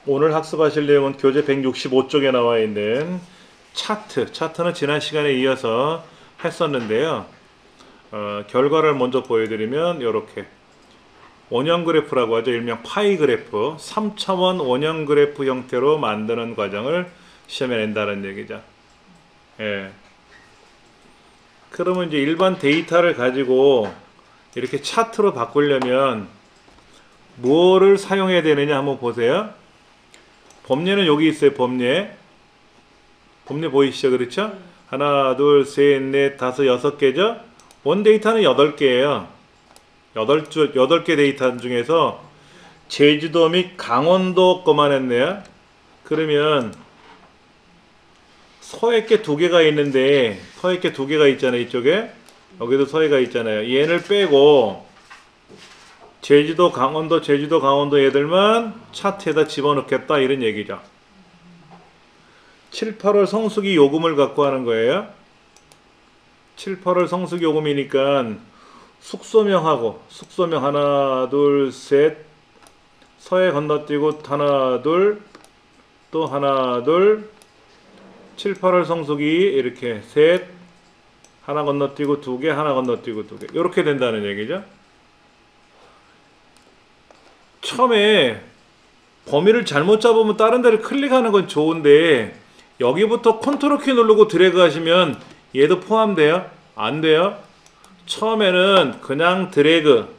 오늘 학습하실 내용은 교재 165쪽에 나와 있는 차트는 지난 시간에 이어서 했었는데요. 결과를 먼저 보여드리면 이렇게 원형 그래프라고 하죠. 일명 파이 그래프, 3차원 원형 그래프 형태로 만드는 과정을 시험에 낸다는 얘기죠. 예. 그러면 이제 일반 데이터를 가지고 이렇게 차트로 바꾸려면 뭐를 사용해야 되느냐 한번 보세요. 범례는 여기 있어요. 범례 보이시죠? 그렇죠? 하나, 둘, 셋, 넷, 다섯, 여섯 개죠? 원 데이터는 8개예요. 8개 데이터 중에서 제주도 및 강원도 거만 했네요. 그러면 서해께 2개가 있는데, 서해께 2개가 있잖아요. 이쪽에. 여기도 서해가 있잖아요. 얘를 빼고 제주도, 강원도 얘들만 차트에다 집어넣겠다 이런 얘기죠. 7, 8월 성수기 요금을 갖고 하는 거예요. 7, 8월 성수기 요금이니까 숙소명하고 숙소명 하나, 둘, 셋, 서해 건너뛰고 하나, 둘, 또 하나, 둘, 7, 8월 성수기 이렇게 셋, 하나 건너뛰고 2개, 하나 건너뛰고 2개 이렇게 된다는 얘기죠. 처음에 범위를 잘못 잡으면 다른 데를 클릭하는 건 좋은데 여기부터 컨트롤 키 누르고 드래그 하시면 얘도 포함돼요? 안 돼요? 처음에는 그냥 드래그,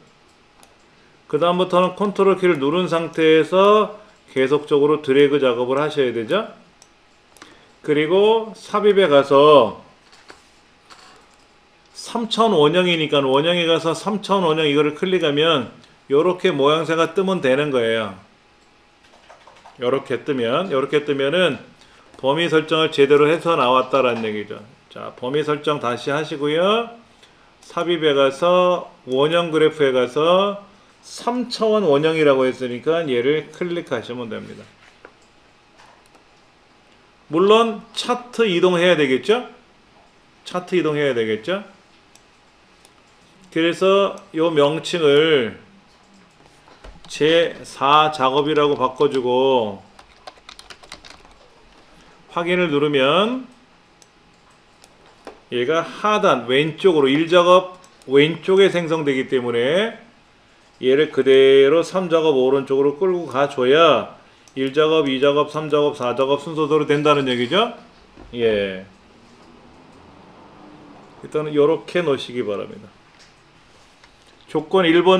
그 다음부터는 컨트롤 키를 누른 상태에서 계속적으로 드래그 작업을 하셔야 되죠. 그리고 삽입에 가서 3차원 원형이니까 원형에 가서 3차원 원형 이거를 클릭하면 요렇게 모양새가 뜨면 되는 거예요. 요렇게 뜨면은 범위 설정을 제대로 해서 나왔다라는 얘기죠. 자, 범위 설정 다시 하시고요. 삽입에 가서 원형 그래프에 가서 3차원 원형이라고 했으니까 얘를 클릭하시면 됩니다. 물론 차트 이동해야 되겠죠? 차트 이동해야 되겠죠? 그래서 요 명칭을 제4 작업이라고 바꿔주고 확인을 누르면 얘가 하단 왼쪽으로 1작업 왼쪽에 생성되기 때문에 얘를 그대로 3작업 오른쪽으로 끌고 가줘야 1작업, 2작업, 3작업, 4작업 순서대로 된다는 얘기죠. 예. 일단은 이렇게 놓으시기 바랍니다. 조건 1번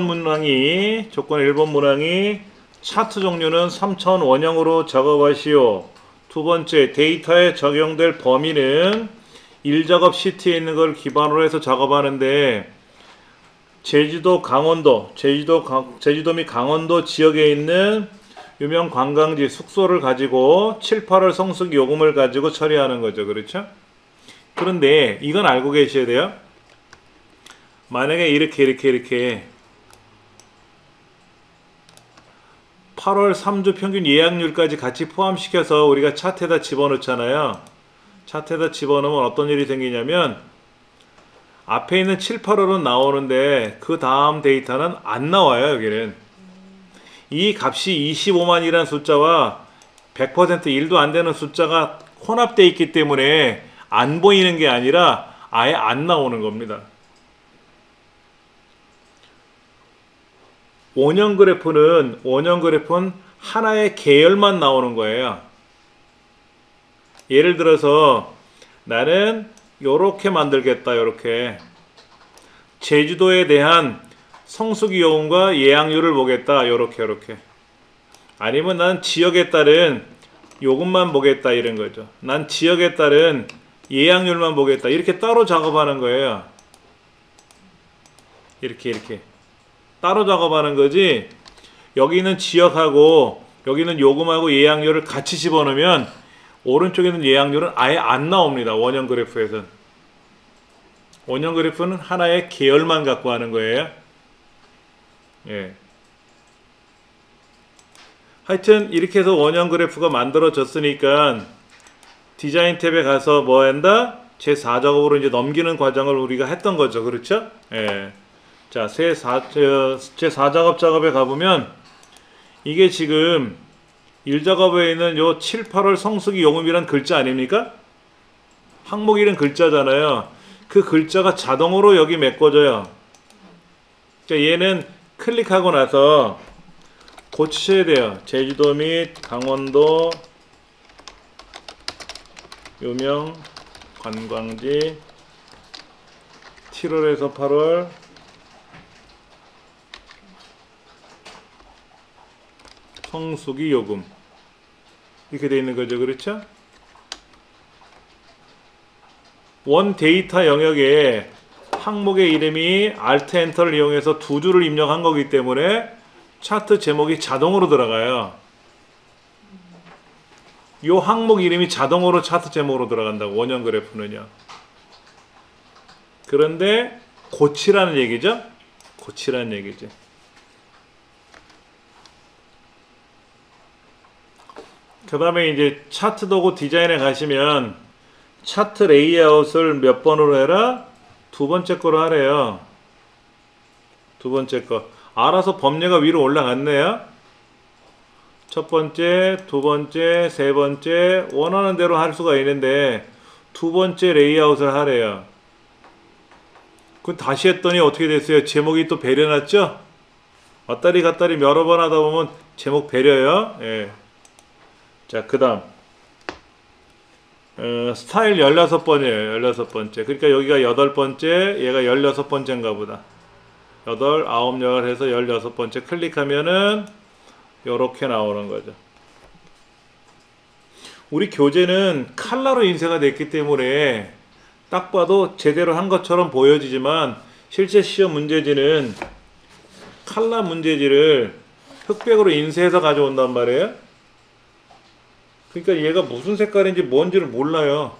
문항이 차트 종류는 3차원 원형으로 작업하시오. 두 번째, 데이터에 적용될 범위는 1작업 시트에 있는 걸 기반으로 해서 작업하는데 제주도 및 강원도 지역에 있는 유명 관광지 숙소를 가지고 7, 8월 성수기 요금을 가지고 처리하는 거죠. 그렇죠? 그런데 이건 알고 계셔야 돼요. 만약에 이렇게 8월 3주 평균 예약률까지 같이 포함시켜서 우리가 차트에다 집어넣잖아요. 차트에다 집어넣으면 어떤 일이 생기냐면 앞에 있는 7, 8월은 나오는데 그 다음 데이터는 안 나와요. 여기는 이 값이 25만이라는 숫자와 100% 1도 안 되는 숫자가 혼합되어 있기 때문에 안 보이는 게 아니라 아예 안 나오는 겁니다. 원형 그래프는 하나의 계열만 나오는 거예요. 예를 들어서 나는 요렇게 만들겠다. 요렇게 제주도에 대한 성수기 요금과 예약률을 보겠다. 요렇게 아니면 난 지역에 따른 요금만 보겠다. 이런 거죠. 난 지역에 따른 예약률만 보겠다. 이렇게 따로 작업하는 거예요. 이렇게 따로 작업하는 거지. 여기는 지역하고 여기는 요금하고 예약률을 같이 집어넣으면 오른쪽에 있는 예약률은 아예 안 나옵니다. 원형 그래프에서는. 원형 그래프는 하나의 계열만 갖고 하는 거예요. 예. 하여튼 이렇게 해서 원형 그래프가 만들어졌으니까 디자인 탭에 가서 뭐 한다? 제4작업으로 이제 넘기는 과정을 우리가 했던 거죠. 그렇죠? 예. 자, 제4작업에 가보면 이게 지금 일작업에 있는 요 7, 8월 성수기 용음이란 글자 아닙니까? 항목 1은 글자잖아요. 그 글자가 자동으로 여기 메꿔져요. 그러니까 얘는 클릭하고 나서 고치셔야 돼요. 제주도 및 강원도 유명 관광지 7월에서 8월 성수기 요금 이렇게 되어 있는 거죠. 그렇죠? 원 데이터 영역에 항목의 이름이 Alt Enter를 이용해서 두 줄을 입력한 거기 때문에 차트 제목이 자동으로 들어가요. 이 항목 이름이 자동으로 차트 제목으로 들어간다고, 원형 그래프는요. 그런데 고치라는 얘기죠. 고치라는 얘기죠. 그 다음에 이제 차트 도구 디자인에 가시면 차트 레이아웃을 몇 번으로 해라? 두 번째 거로 하래요. 두 번째 거. 알아서 범례가 위로 올라갔네요. 첫 번째, 두 번째, 세 번째 원하는 대로 할 수가 있는데 두 번째 레이아웃을 하래요. 그 다시 했더니 어떻게 됐어요? 제목이 또 배려났죠? 왔다리 갔다리 여러 번 하다 보면 제목 배려요. 예. 자, 그 다음 스타일 16번이에요. 16번째. 그러니까 여기가 8번째, 얘가 16번째인가 보다. 8, 9, 10 해서 16번째 클릭하면은 요렇게 나오는 거죠. 우리 교재는 컬러로 인쇄가 됐기 때문에 딱 봐도 제대로 한 것처럼 보여지지만 실제 시험 문제지는 컬러 문제지를 흑백으로 인쇄해서 가져온단 말이에요. 그러니까 얘가 무슨 색깔인지 뭔지를 몰라요.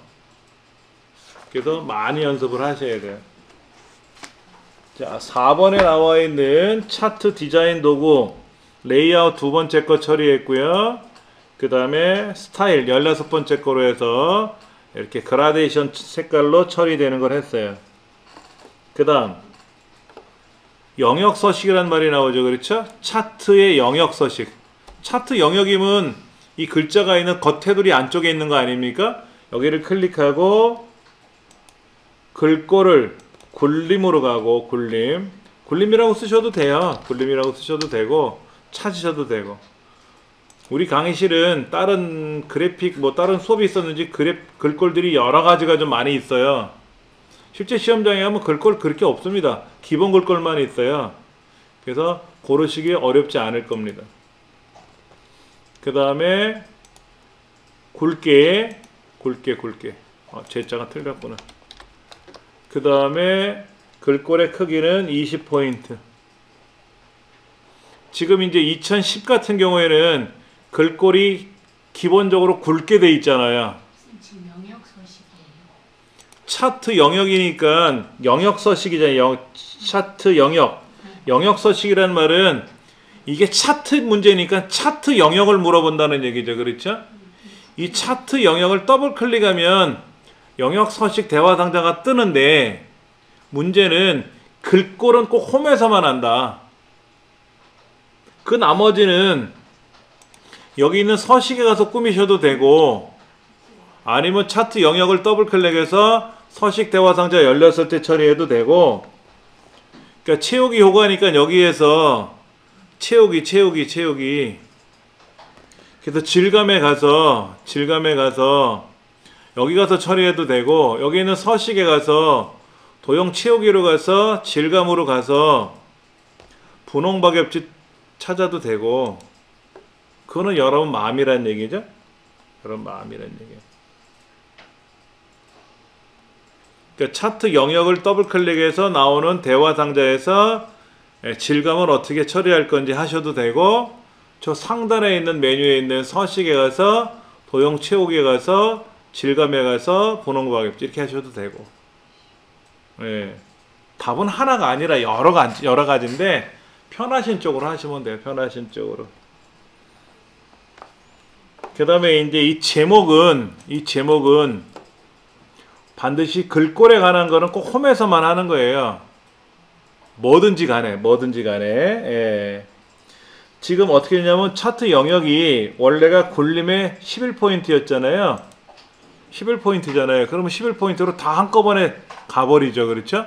그래서 많이 연습을 하셔야 돼요. 자, 4번에 나와 있는 차트 디자인 도구 레이아웃 두 번째 거 처리했고요. 그 다음에 스타일 16번째 거로 해서 이렇게 그라데이션 색깔로 처리되는 걸 했어요. 그 다음 영역 서식이란 말이 나오죠. 그렇죠? 차트의 영역 서식. 차트 영역이면 이 글자가 있는 겉테두리 안쪽에 있는 거 아닙니까? 여기를 클릭하고 글꼴을 굴림으로 가고 굴림이라고 쓰셔도 돼요. 굴림이라고 쓰셔도 되고 찾으셔도 되고. 우리 강의실은 다른 그래픽 다른 수업이 있었는지 글꼴들이 여러 가지가 좀 많이 있어요. 실제 시험장에 가면 글꼴 그렇게 없습니다. 기본 글꼴만 있어요. 그래서 고르시기 어렵지 않을 겁니다. 그 다음에 굵게 제자가 틀렸구나. 그 다음에 글꼴의 크기는 20포인트. 지금 이제 2010 같은 경우에는 글꼴이 기본적으로 굵게 돼 있잖아요. 지금 영역 서식이에요. 차트 영역이니까 영역 서식이잖아요. 차트 영역. 영역 서식이란 말은 이게 차트 문제니까 차트 영역을 물어본다는 얘기죠. 그렇죠? 이 차트 영역을 더블 클릭하면 영역 서식 대화 상자가 뜨는데 문제는 글꼴은 꼭 홈에서만 한다. 그 나머지는 여기 있는 서식에 가서 꾸미셔도 되고 아니면 차트 영역을 더블 클릭해서 서식 대화 상자 열렸을 때 처리해도 되고, 그러니까 채우기 효과니까 여기에서 채우기 그래서 질감에 가서 여기 가서 처리해도 되고, 여기 있는 서식에 가서 도형 채우기로 가서 질감으로 가서 분홍박엽지 찾아도 되고, 그거는 여러분 마음이란 얘기죠. 여러분 마음이란 얘기예요. 그러니까 차트 영역을 더블 클릭해서 나오는 대화 상자에서 질감을 어떻게 처리할 건지 하셔도 되고, 저 상단에 있는 메뉴에 있는 서식에 가서 도형 채우기에 가서 질감에 가서 분홍박엽지 이렇게 하셔도 되고. 예. 답은 하나가 아니라 여러 가지인데 편하신 쪽으로 하시면 돼요. 편하신 쪽으로. 그 다음에 이제 이 제목은 반드시 글꼴에 관한 거는 꼭 홈에서만 하는 거예요. 뭐든지 간에. 예. 지금 어떻게 되냐면 차트 영역이 원래가 굴림의 11포인트였잖아요. 11포인트잖아요. 그러면 11포인트로 다 한꺼번에 가버리죠. 그렇죠?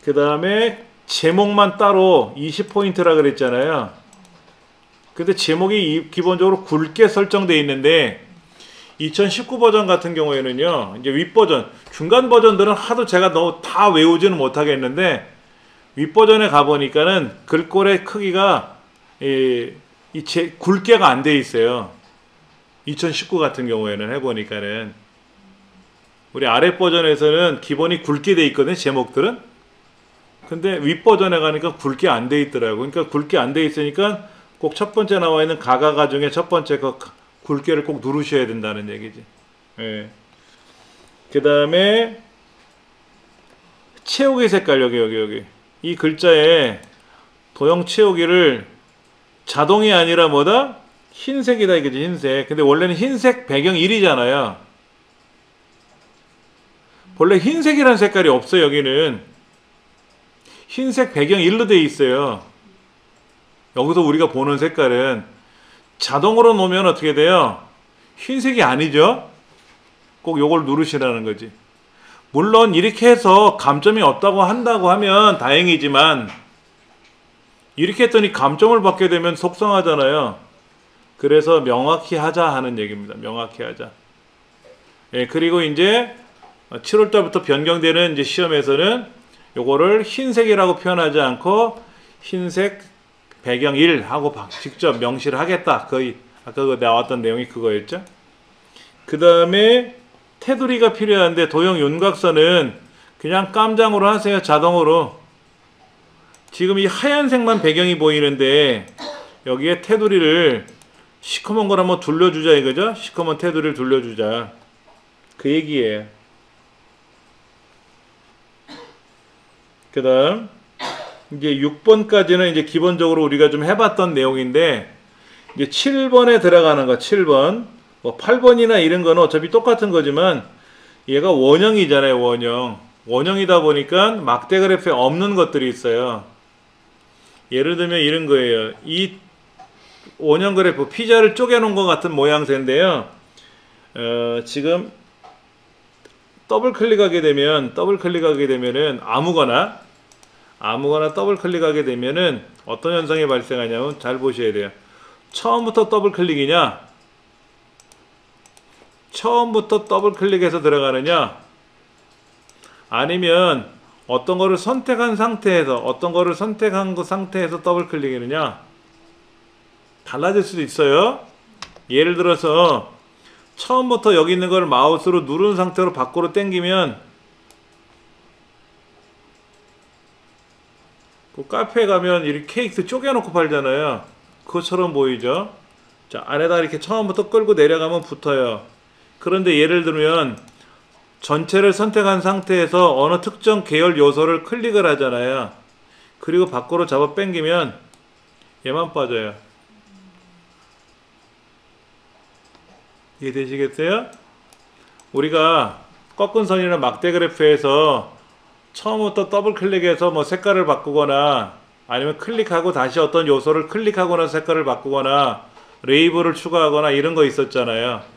그 다음에 제목만 따로 20포인트라 그랬잖아요. 근데 제목이 기본적으로 굵게 설정되어 있는데 2019 버전 같은 경우에는요, 이제 윗 버전, 중간 버전들은 하도 제가 너무 다 외우지는 못하겠는데 윗 버전에 가보니까는 글꼴의 크기가 굵게가 안 돼 있어요. 2019 같은 경우에는 해보니까는 우리 아래 버전에서는 기본이 굵게 돼 있거든요. 제목들은. 근데 윗 버전에 가니까 굵게 안 돼 있더라고. 그러니까 굵게 안 돼 있으니까 꼭 첫 번째 나와 있는 가가가 중에 첫 번째 그 굵게를 꼭 누르셔야 된다는 얘기지. 예. 그 다음에 채우기 색깔 여기 이 글자에 도형 채우기를 자동이 아니라 뭐다? 흰색이다 이거지. 흰색. 근데 원래는 흰색 배경 1이잖아요. 본래 흰색이라는 색깔이 없어요. 여기는 흰색 배경 1로 되어 있어요. 여기서 우리가 보는 색깔은 자동으로 놓으면 어떻게 돼요? 흰색이 아니죠? 꼭 요걸 누르시라는 거지. 물론 이렇게 해서 감점이 없다고 한다고 하면 다행이지만 이렇게 했더니 감점을 받게 되면 속상하잖아요. 그래서 명확히 하자 하는 얘기입니다. 명확히 하자. 예, 그리고 이제 7월달부터 변경되는 이제 시험에서는 요거를 흰색이라고 표현하지 않고 흰색 배경 1 하고 직접 명시를 하겠다. 거의 아까 그 나왔던 내용이 그거였죠. 그 다음에 테두리가 필요한데 도형 윤곽선은 그냥 깜장으로 하세요. 자동으로. 지금 이 하얀색만 배경이 보이는데 여기에 테두리를 시커먼 걸 한번 둘러주자 이거죠. 시커먼 테두리를 둘러주자. 그 얘기예요. 그 다음 이제 6번까지는 이제 기본적으로 우리가 좀 해봤던 내용인데 이제 7번에 들어가는 거 7번 뭐 8번이나 이런 거는 어차피 똑같은 거지만 얘가 원형이잖아요. 원형이다 보니까 막대 그래프에 없는 것들이 있어요. 예를 들면 이런 거예요. 이 원형 그래프 피자를 쪼개놓은 것 같은 모양새인데요. 지금 더블 클릭하게 되면은 아무거나 더블 클릭하게 되면은 어떤 현상이 발생하냐면 잘 보셔야 돼요. 처음부터 더블 클릭이냐, 처음부터 더블 클릭해서 들어가느냐, 아니면 어떤 거를 선택한 상태에서 더블 클릭이느냐 달라질 수도 있어요. 예를 들어서 처음부터 여기 있는 걸 마우스로 누른 상태로 밖으로 당기면 그 카페에 가면 이렇게 케이크 쪼개놓고 팔잖아요. 그것처럼 보이죠? 자, 안에다 이렇게 처음부터 끌고 내려가면 붙어요. 그런데 예를 들면 전체를 선택한 상태에서 어느 특정 계열 요소를 클릭을 하잖아요. 그리고 밖으로 잡아 당기면 얘만 빠져요. 이해되시겠어요? 우리가 꺾은 선이나 막대 그래프에서 처음부터 더블 클릭해서 뭐 색깔을 바꾸거나 아니면 클릭하고 다시 어떤 요소를 클릭하거나 색깔을 바꾸거나 레이블을 추가하거나 이런 거 있었잖아요.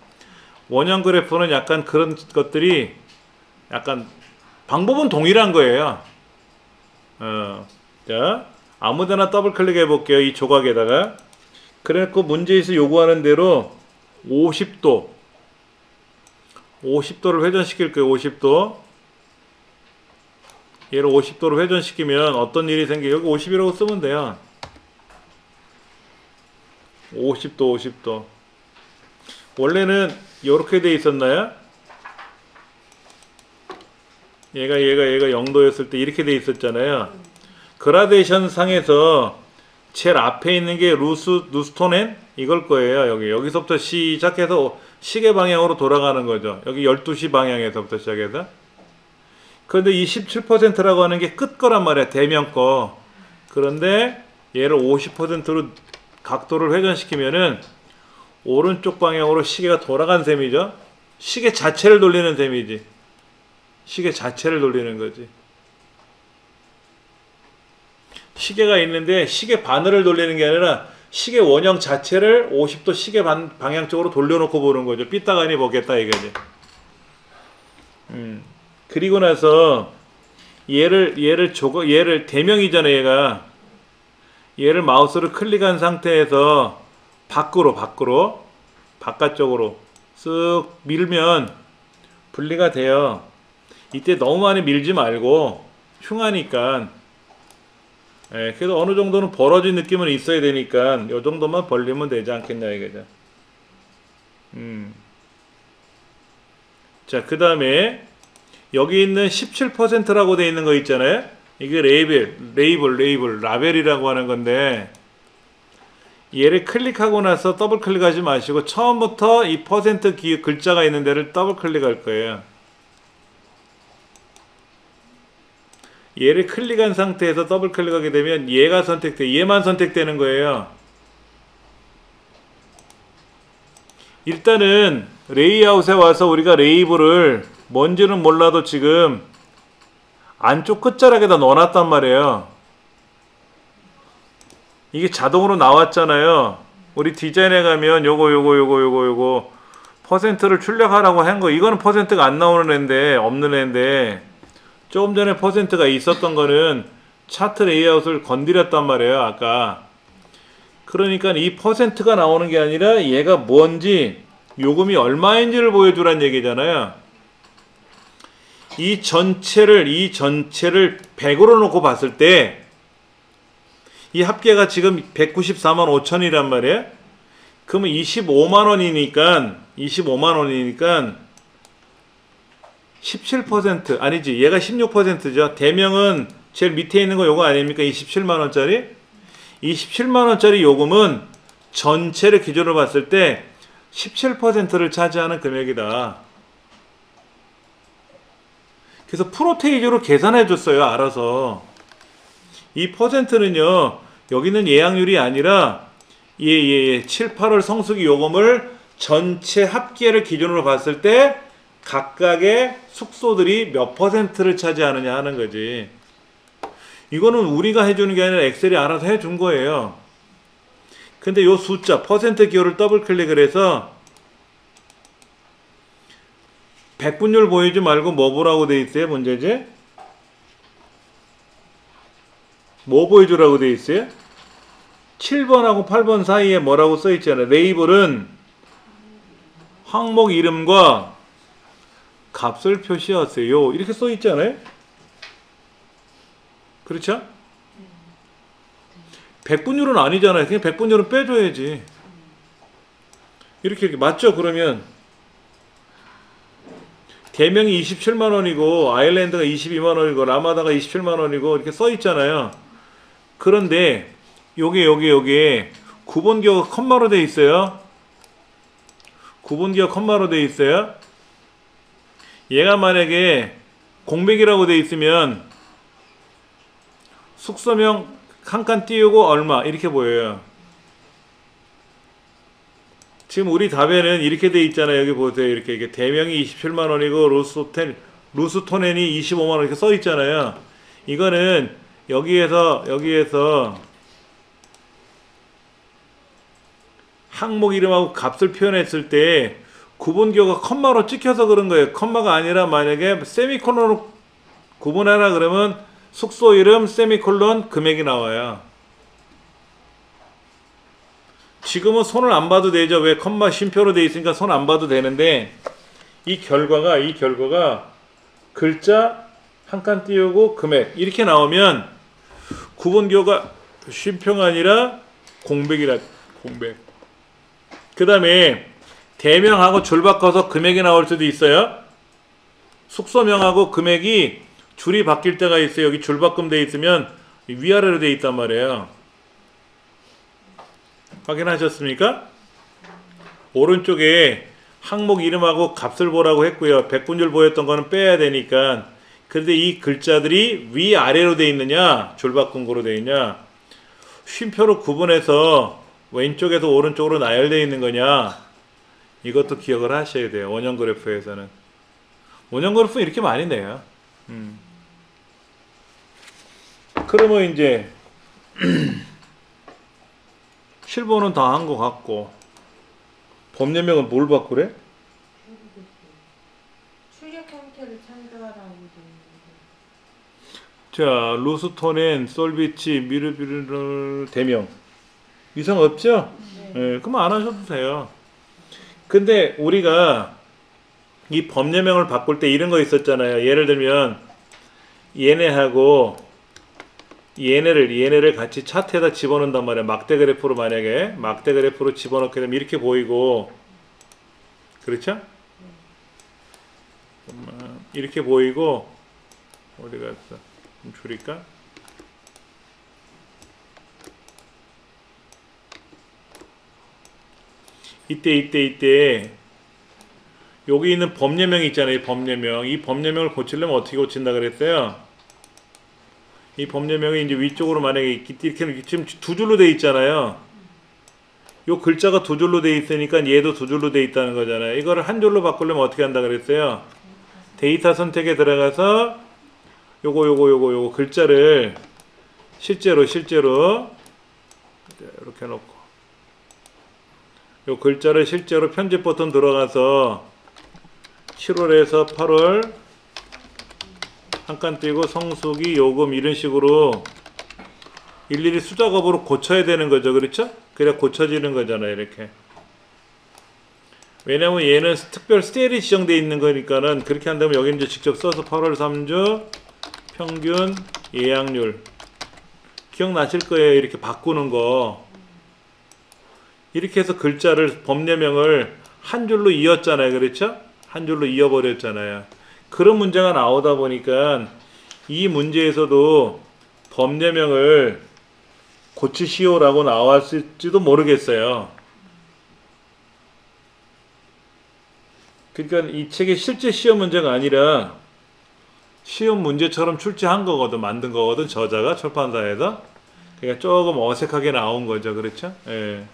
원형 그래프는 약간 그런 것들이 약간 방법은 동일한 거예요. 자, 아무데나 더블 클릭해 볼게요. 이 조각에다가. 그래갖고 문제에서 요구하는 대로 50도를 회전시킬 거예요. 50도. 얘를 50도로 회전시키면 어떤 일이 생겨요? 여기 50이라고 쓰면 돼요. 50도. 원래는 이렇게 돼 있었나요? 얘가 0도였을 때 이렇게 돼 있었잖아요. 그라데이션 상에서 제일 앞에 있는 게 루스토넨 이걸 거예요. 여기서부터 시작해서 시계 방향으로 돌아가는 거죠. 여기 12시 방향에서부터 시작해서. 그런데 이 17%라고 하는 게 끝 거란 말이야. 대면 거. 그런데 얘를 50%로 각도를 회전시키면은 오른쪽 방향으로 시계가 돌아간 셈이죠. 시계 자체를 돌리는 셈이지. 시계 자체를 돌리는 거지. 시계가 있는데 시계 바늘을 돌리는 게 아니라 시계 원형 자체를 50도 시계 방향 쪽으로 돌려놓고 보는 거죠. 삐딱하니 보겠다 이거지. 그리고 나서 얘를 대명이잖아. 얘를 마우스로 클릭한 상태에서 바깥쪽으로 쓱 밀면 분리가 돼요. 이때 너무 많이 밀지 말고 흉하니까. 그래도 어느 정도는 벌어진 느낌은 있어야 되니까 요 정도만 벌리면 되지 않겠냐 이거죠. 자, 그 다음에 여기 있는 17%라고 되어 있는 거 있잖아요. 이게 라벨이라고 하는 건데, 얘를 클릭하고 나서 더블 클릭하지 마시고 처음부터 이 퍼센트 글자가 있는 데를 더블 클릭할 거예요. 얘를 클릭한 상태에서 더블 클릭하게 되면 얘만 선택되는 거예요. 일단은 레이아웃에 와서 우리가 레이블을 뭔지는 몰라도 지금 안쪽 끝자락에다 넣어놨단 말이에요. 이게 자동으로 나왔잖아요. 우리 디자인에 가면 요거 퍼센트를 출력하라고 한 거, 이거는 퍼센트가 안 나오는 애인데, 없는 애인데, 조금 전에 퍼센트가 있었던 거는 차트 레이아웃을 건드렸단 말이에요, 아까. 그러니까 이 퍼센트가 나오는 게 아니라 얘가 뭔지, 요금이 얼마인지를 보여주란 얘기잖아요. 이 전체를 100으로 놓고 봤을 때 이 합계가 지금 194만 5천이란 말이에요. 그러면 25만 원이니까 17% 아니지, 얘가 16%죠. 대명은 제일 밑에 있는 거 요거 아닙니까? 27만 원짜리. 이 17만 원짜리 요금은 전체를 기준으로 봤을 때 17%를 차지하는 금액이다. 그래서 프로테이저로 계산해 줬어요, 알아서. 이 퍼센트는요, 여기는 예약률이 아니라 7, 8월 성수기 요금을 전체 합계를 기준으로 봤을 때 각각의 숙소들이 몇 퍼센트를 차지하느냐 하는 거지. 이거는 우리가 해주는 게 아니라 엑셀이 알아서 해준 거예요. 근데 요 숫자 퍼센트 기호를 더블 클릭을 해서 백분율 보이지 말고 뭐 보라고 돼 있어요? 문제지? 뭐 보여주라고 돼 있어요? 7번하고 8번 사이에 뭐라고 써 있잖아요. 레이블은 항목 이름과 값을 표시하세요. 이렇게 써 있잖아요. 그렇죠? 백분율은 아니잖아요. 그냥 백분율은 빼줘야지. 이렇게 맞죠? 그러면 대명이 27만 원이고 아일랜드가 22만 원이고 라마다가 27만 원이고 이렇게 써 있잖아요. 그런데 요게 구분기호가 컴마로 돼 있어요. 구분기호 컴마로 돼 있어요. 얘가 만약에 공백이라고 돼 있으면 숙소명 한 칸 띄우고 얼마 이렇게 보여요. 지금 우리 답에는 이렇게 돼 있잖아요. 여기 보세요. 이렇게 대명이 27만 원이고 루스토넨이 25만 원 이렇게 써 있잖아요. 이거는 여기에서 항목 이름하고 값을 표현했을 때 구분기호가 컴마로 찍혀서 그런 거예요. 컴마가 아니라 만약에 세미콜론으로 구분하라 그러면 숙소 이름 세미콜론 금액이 나와요. 지금은 손을 안 봐도 되죠. 왜? 컴마 쉼표로 돼 있으니까 손 안 봐도 되는데 이 결과가 글자 한 칸 띄우고 금액 이렇게 나오면 구분기호가 쉼표가 아니라 공백. 그 다음에 대명하고 줄 바꿔서 금액이 나올 수도 있어요. 숙소명하고 금액이 줄이 바뀔 때가 있어요. 여기 줄 바꿈 돼 있으면 위아래로 돼 있단 말이에요. 확인하셨습니까? 오른쪽에 항목 이름하고 값을 보라고 했고요. 백분율 보였던 거는 빼야 되니까. 그런데 이 글자들이 위아래로 돼 있느냐, 줄 바꾼 거로 돼 있냐, 쉼표로 구분해서 왼쪽에서 오른쪽으로 나열되어 있는 거냐, 이것도 기억을 하셔야 돼요. 원형 그래프에서는. 원형 그래프 이렇게 많이 내요. 그러면 이제 7번은 다 한 것 같고 법례명은 뭘 바꾸래? 출력 형태를 참조하라고 되어 있는데. 자, 루스토넨, 솔비치, 미르비르 대명 이상 없죠? 예, 그럼 안 하셔도 돼요. 근데 우리가 이 법례명을 바꿀 때 이런 거 있었잖아요. 예를 들면 얘네하고 얘네를 같이 차트에다 집어넣는단 말이야. 막대 그래프로 만약에 막대 그래프로 집어넣게 되면 이렇게 보이고, 그렇죠? 이렇게 보이고, 어디 갔어? 좀 줄일까? 이때 여기 있는 법례명이 있잖아요. 법례명. 이 법례명을 고치려면 어떻게 고친다 그랬어요? 이 법례명이 이제 위쪽으로 만약에 이렇게 지금 두 줄로 돼 있잖아요. 요 글자가 두 줄로 돼 있으니까 얘도 두 줄로 돼 있다는 거잖아요. 이거를 한 줄로 바꾸려면 어떻게 한다 그랬어요? 데이터 선택에 들어가서 요거 글자를 실제로 이렇게 놓고 요 글자를 실제로 편집 버튼 들어가서 7월에서 8월 한 칸 띄고 성수기 요금 이런 식으로 일일이 수작업으로 고쳐야 되는 거죠. 그렇죠? 그래야 고쳐지는 거잖아요. 이렇게. 왜냐면 얘는 특별 스테일이 지정되어 있는 거니까는 그렇게 한다면 여기 이제 직접 써서 8월 3주 평균 예약률 기억나실 거예요. 이렇게 바꾸는 거. 이렇게 해서 글자를 법례명을 한 줄로 이었잖아요. 그렇죠? 한 줄로 이어버렸잖아요. 그런 문제가 나오다 보니까 이 문제에서도 법례명을 고치시오라고 나왔을지도 모르겠어요. 그러니까 이 책이 실제 시험 문제가 아니라 시험 문제처럼 출제한 거거든, 만든 거거든, 저자가 출판사에서. 그러니까 조금 어색하게 나온 거죠. 그렇죠? 예.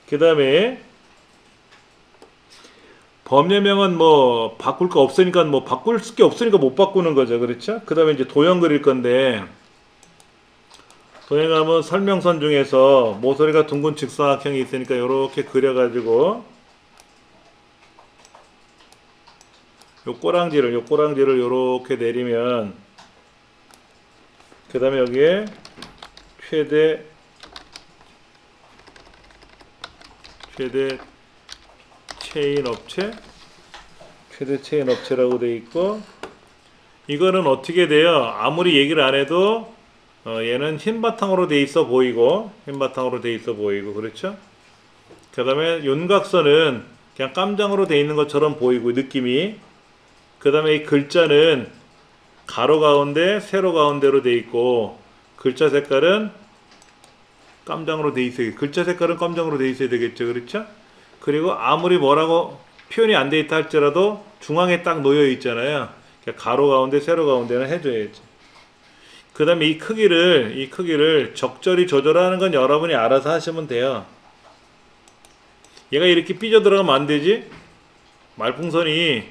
그 다음에 법례명은 뭐 바꿀 거 없으니까 뭐 바꿀 게 없으니까 못 바꾸는 거죠. 그렇죠? 그 다음에 이제 도형 그릴 건데 도형하면 설명선 중에서 모서리가 둥근 직사각형이 있으니까 이렇게 그려가지고 요 꼬랑지를 이렇게 내리면 그 다음에 여기에 최대 체인 업체, 최대 체인 업체라고 돼 있고, 이거는 어떻게 돼요? 아무리 얘기를 안 해도 얘는 흰 바탕으로 돼 있어 보이고, 그렇죠? 그 다음에 윤곽선은 그냥 깜장으로 돼 있는 것처럼 보이고, 느낌이. 그 다음에 이 글자는 가로 가운데, 세로 가운데로 돼 있고, 글자 색깔은 깜장으로 돼 있어요. 글자 색깔은 깜장으로 돼 있어야 되겠죠, 그렇죠? 그리고 아무리 뭐라고 표현이 안 돼 있다 할지라도 중앙에 딱 놓여 있잖아요. 그러니까 가로 가운데, 세로 가운데는 해줘야지. 그 다음에 이 크기를 적절히 조절하는 건 여러분이 알아서 하시면 돼요. 얘가 이렇게 삐져 들어가면 안 되지? 말풍선이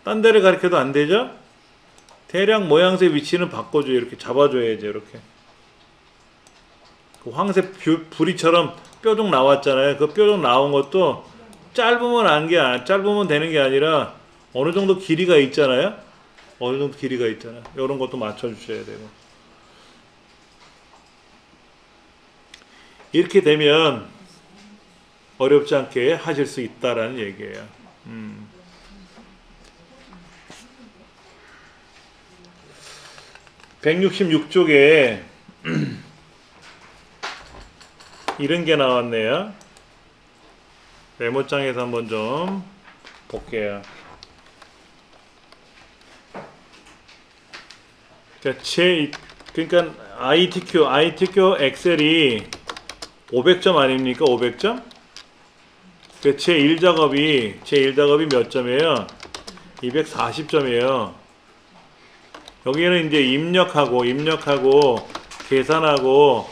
딴 데를 가리켜도 안 되죠? 대략 모양새 위치는 바꿔줘요. 이렇게 잡아줘야지, 이렇게. 그 황새 부리처럼 뾰족 나왔잖아요. 그 뾰족 나온 것도 짧으면 되는 게 아니라 어느 정도 길이가 있잖아요. 이런 것도 맞춰주셔야 되고. 이렇게 되면 어렵지 않게 하실 수 있다라는 얘기예요. 166쪽에 이런 게 나왔네요. 메모장에서 한번 좀 볼게요. 그러니까 ITQ 엑셀이 500점 아닙니까? 500점? 제1작업이 몇 점이에요? 240점이에요. 여기에는 이제 입력하고 계산하고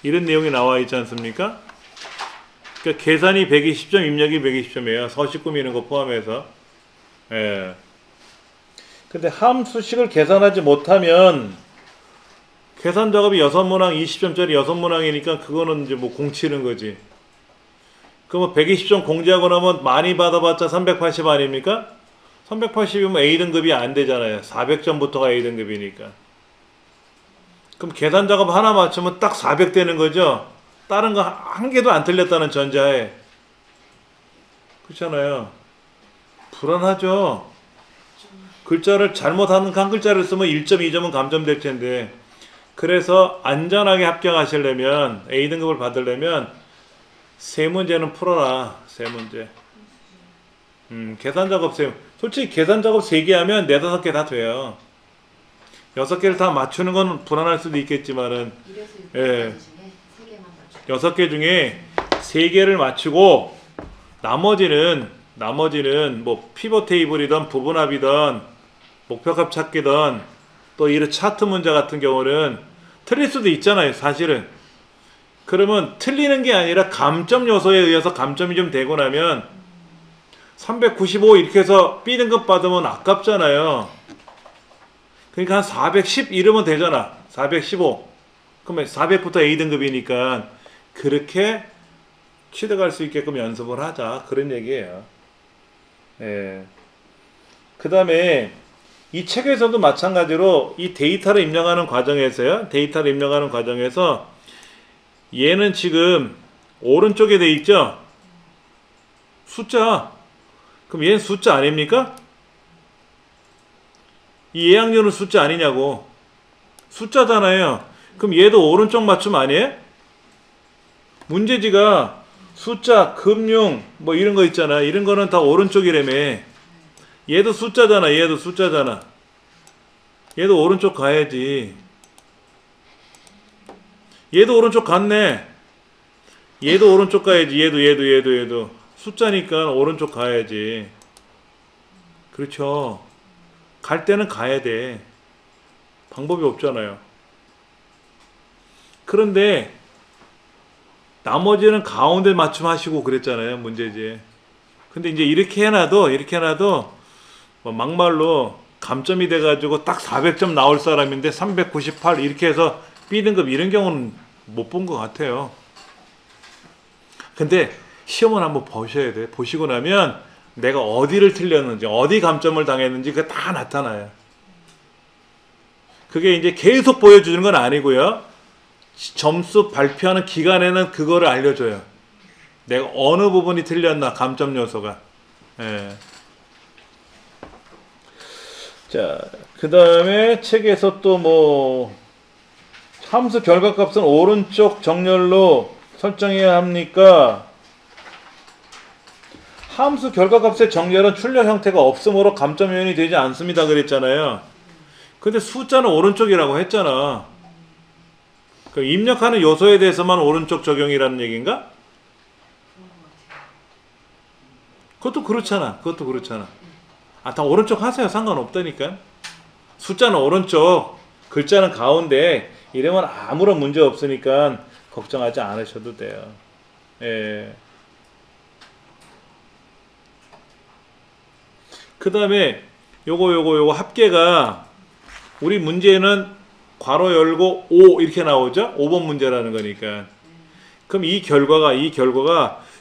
이런 내용이 나와 있지 않습니까? 그러니까 계산이 120점, 입력이 120점이에요. 서식 꾸미는 거 포함해서. 예. 근데 함수식을 계산하지 못하면 계산 작업이 6문항 20점짜리 6문항이니까 그거는 이제 뭐 공치는 거지. 그러면 120점 공제하고 나면 많이 받아봤자 380 아닙니까? 380이면 A등급이 안 되잖아요. 400점부터가 A등급이니까. 그럼 계산 작업 하나 맞추면 딱 400 되는 거죠? 다른 거 한 개도 안 틀렸다는 전제하에. 그렇잖아요. 불안하죠? 글자를 잘못하는 한 글자를 쓰면 1점, 2점은 감점될 텐데. 그래서 안전하게 합격하시려면, A등급을 받으려면, 3문제는 풀어라. 3문제. 계산 작업 솔직히 계산 작업 3개 하면 4, 5개 다 돼요. 6개를 다 맞추는 건 불안할 수도 있겠지만은, 예. 6개 중에 3개를 맞추고, 나머지는 뭐 피벗 테이블이든 부분합이든 목표값 찾기든 또 이런 차트 문제 같은 경우는 틀릴 수도 있잖아요, 사실은. 그러면 틀리는 게 아니라 감점 요소에 의해서 감점이 좀 되고 나면 395 이렇게 해서 B등급 받으면 아깝잖아요. 그러니까 한 410 이러면 되잖아. 415. 그러면 400부터 A등급이니까 그렇게 취득할 수 있게끔 연습을 하자. 그런 얘기예요. 예. 그 다음에 이 책에서도 마찬가지로 이 데이터를 입력하는 과정에서요. 데이터를 입력하는 과정에서 얘는 지금 오른쪽에 돼 있죠? 숫자. 그럼 얘는 숫자 아닙니까? 이 예약률은 숫자 아니냐고. 숫자잖아요. 그럼 얘도 오른쪽 맞춤 아니에요? 문제지가 숫자, 금융 뭐 이런 거 있잖아. 이런 거는 다 오른쪽이라며. 얘도 숫자잖아. 얘도 숫자잖아. 얘도 오른쪽 가야지. 얘도 오른쪽 갔네. 얘도 오른쪽 가야지. 얘도. 숫자니까 오른쪽 가야지. 그렇죠. 갈 때는 가야 돼. 방법이 없잖아요. 그런데 나머지는 가운데 맞춤하시고 그랬잖아요. 문제지. 근데 이제 이렇게 해놔도 뭐 막말로 감점이 돼가지고 딱 400점 나올 사람인데 398 이렇게 해서 B등급 이런 경우는 못 본 것 같아요. 근데 시험을 한번 보셔야 돼. 보시고 나면 내가 어디를 틀렸는지, 어디 감점을 당했는지 그게 다 나타나요. 그게 이제 계속 보여주는 건 아니고요. 점수 발표하는 기간에는 그거를 알려줘요. 내가 어느 부분이 틀렸나, 감점 요소가. 예. 자, 그 다음에 책에서 또 뭐, 함수 결과값은 오른쪽 정렬로 설정해야 합니까? 함수 결과값의 정렬은 출력 형태가 없으므로 감점 요인이 되지 않습니다. 그랬잖아요. 근데 숫자는 오른쪽이라고 했잖아. 그 입력하는 요소에 대해서만 오른쪽 적용이라는 얘기인가? 그것도 그렇잖아. 다 오른쪽 하세요. 상관없다니까. 숫자는 오른쪽, 글자는 가운데 이러면 아무런 문제 없으니까 걱정하지 않으셔도 돼요. 예. 그 다음에 요거 합계가 우리 문제는 괄호 열고 5 이렇게 나오죠? 5번 문제라는 거니까. 그럼 이 결과가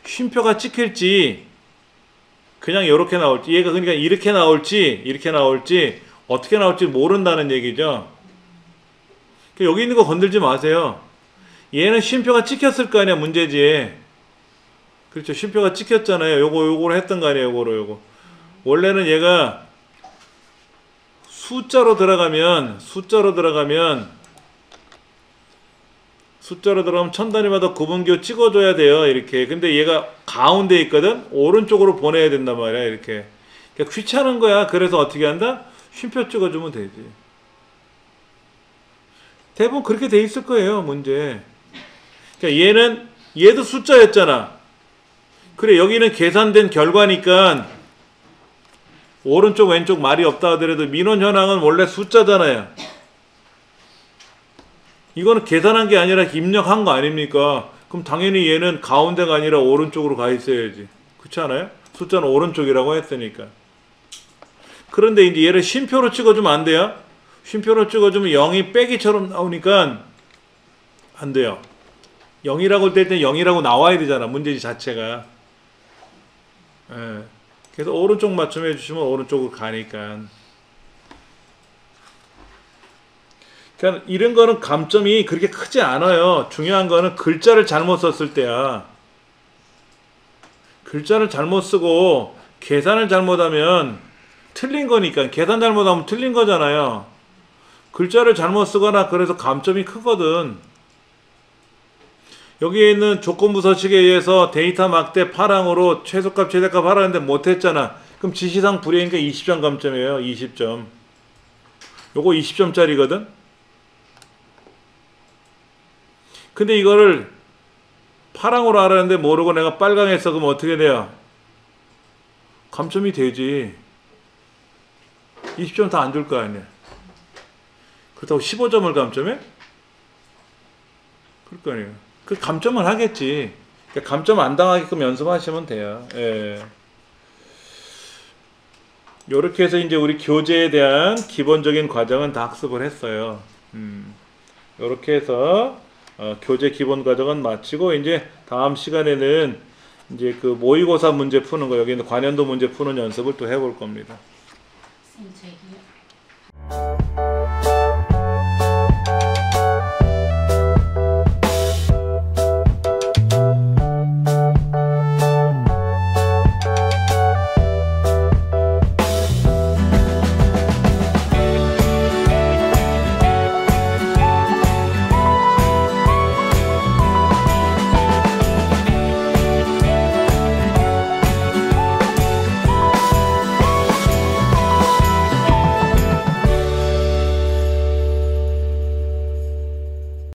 쉼표가 찍힐지 그냥 이렇게 나올지, 얘가 그러니까 이렇게 나올지 어떻게 나올지 모른다는 얘기죠. 여기 있는 거 건들지 마세요. 얘는 쉼표가 찍혔을 거 아니야, 문제지. 그렇죠. 쉼표가 찍혔잖아요. 요거로 했던 거 아니에요. 요거. 원래는 얘가 숫자로 들어가면 천 단위마다 구분교 찍어줘야 돼요. 이렇게. 근데 얘가 가운데 있거든. 오른쪽으로 보내야 된단 말이야. 이렇게. 그러니까 귀찮은 거야. 그래서 어떻게 한다? 쉼표 찍어주면 되지. 대부분 그렇게 돼 있을 거예요. 문제. 그러니까 얘도 숫자였잖아. 그래, 여기는 계산된 결과니까 오른쪽 왼쪽 말이 없다 하더라도 민원 현황은 원래 숫자잖아요. 이거는 계산한 게 아니라 입력한 거 아닙니까? 그럼 당연히 얘는 가운데가 아니라 오른쪽으로 가 있어야지. 그렇지 않아요? 숫자는 오른쪽이라고 했으니까. 그런데 이제 얘를 쉼표로 찍어주면 안 돼요? 쉼표를 찍어주면 0이 빼기처럼 나오니까 안 돼요. 0이라고 될 때 0이라고 나와야 되잖아. 문제지 자체가. 예. 그래서 오른쪽 맞춤해 주시면 오른쪽으로 가니까. 그러니까 이런 거는 감점이 그렇게 크지 않아요. 중요한 거는 글자를 잘못 썼을 때야. 글자를 잘못 쓰고 계산을 잘못하면 틀린 거니까. 계산 잘못하면 틀린 거잖아요. 글자를 잘못 쓰거나 그래서 감점이 크거든. 여기에 있는 조건부 서식에 의해서 데이터 막대 파랑으로 최소값 최대값 하라는데 못했잖아. 그럼 지시상 불이하니까 20점 감점이에요. 20점. 요거 20점짜리거든. 근데 이거를 파랑으로 하라는데 모르고 내가 빨강 했어. 그럼 어떻게 돼요? 감점이 되지. 20점 다 안 줄 거 아니야. 그렇다고 15점을 감점해? 그럴 거 아니에요. 그 감점을 하겠지. 그러니까 감점 안 당하게끔 연습하시면 돼요. 예. 요렇게 해서 이제 우리 교재에 대한 기본적인 과정은 다 학습을 했어요. 요렇게 해서 교재 기본 과정은 마치고 이제 다음 시간에는 이제 그 모의고사 문제 푸는 거, 여기 있는 관연도 문제 푸는 연습을 또 해볼 겁니다. 선생님, 저희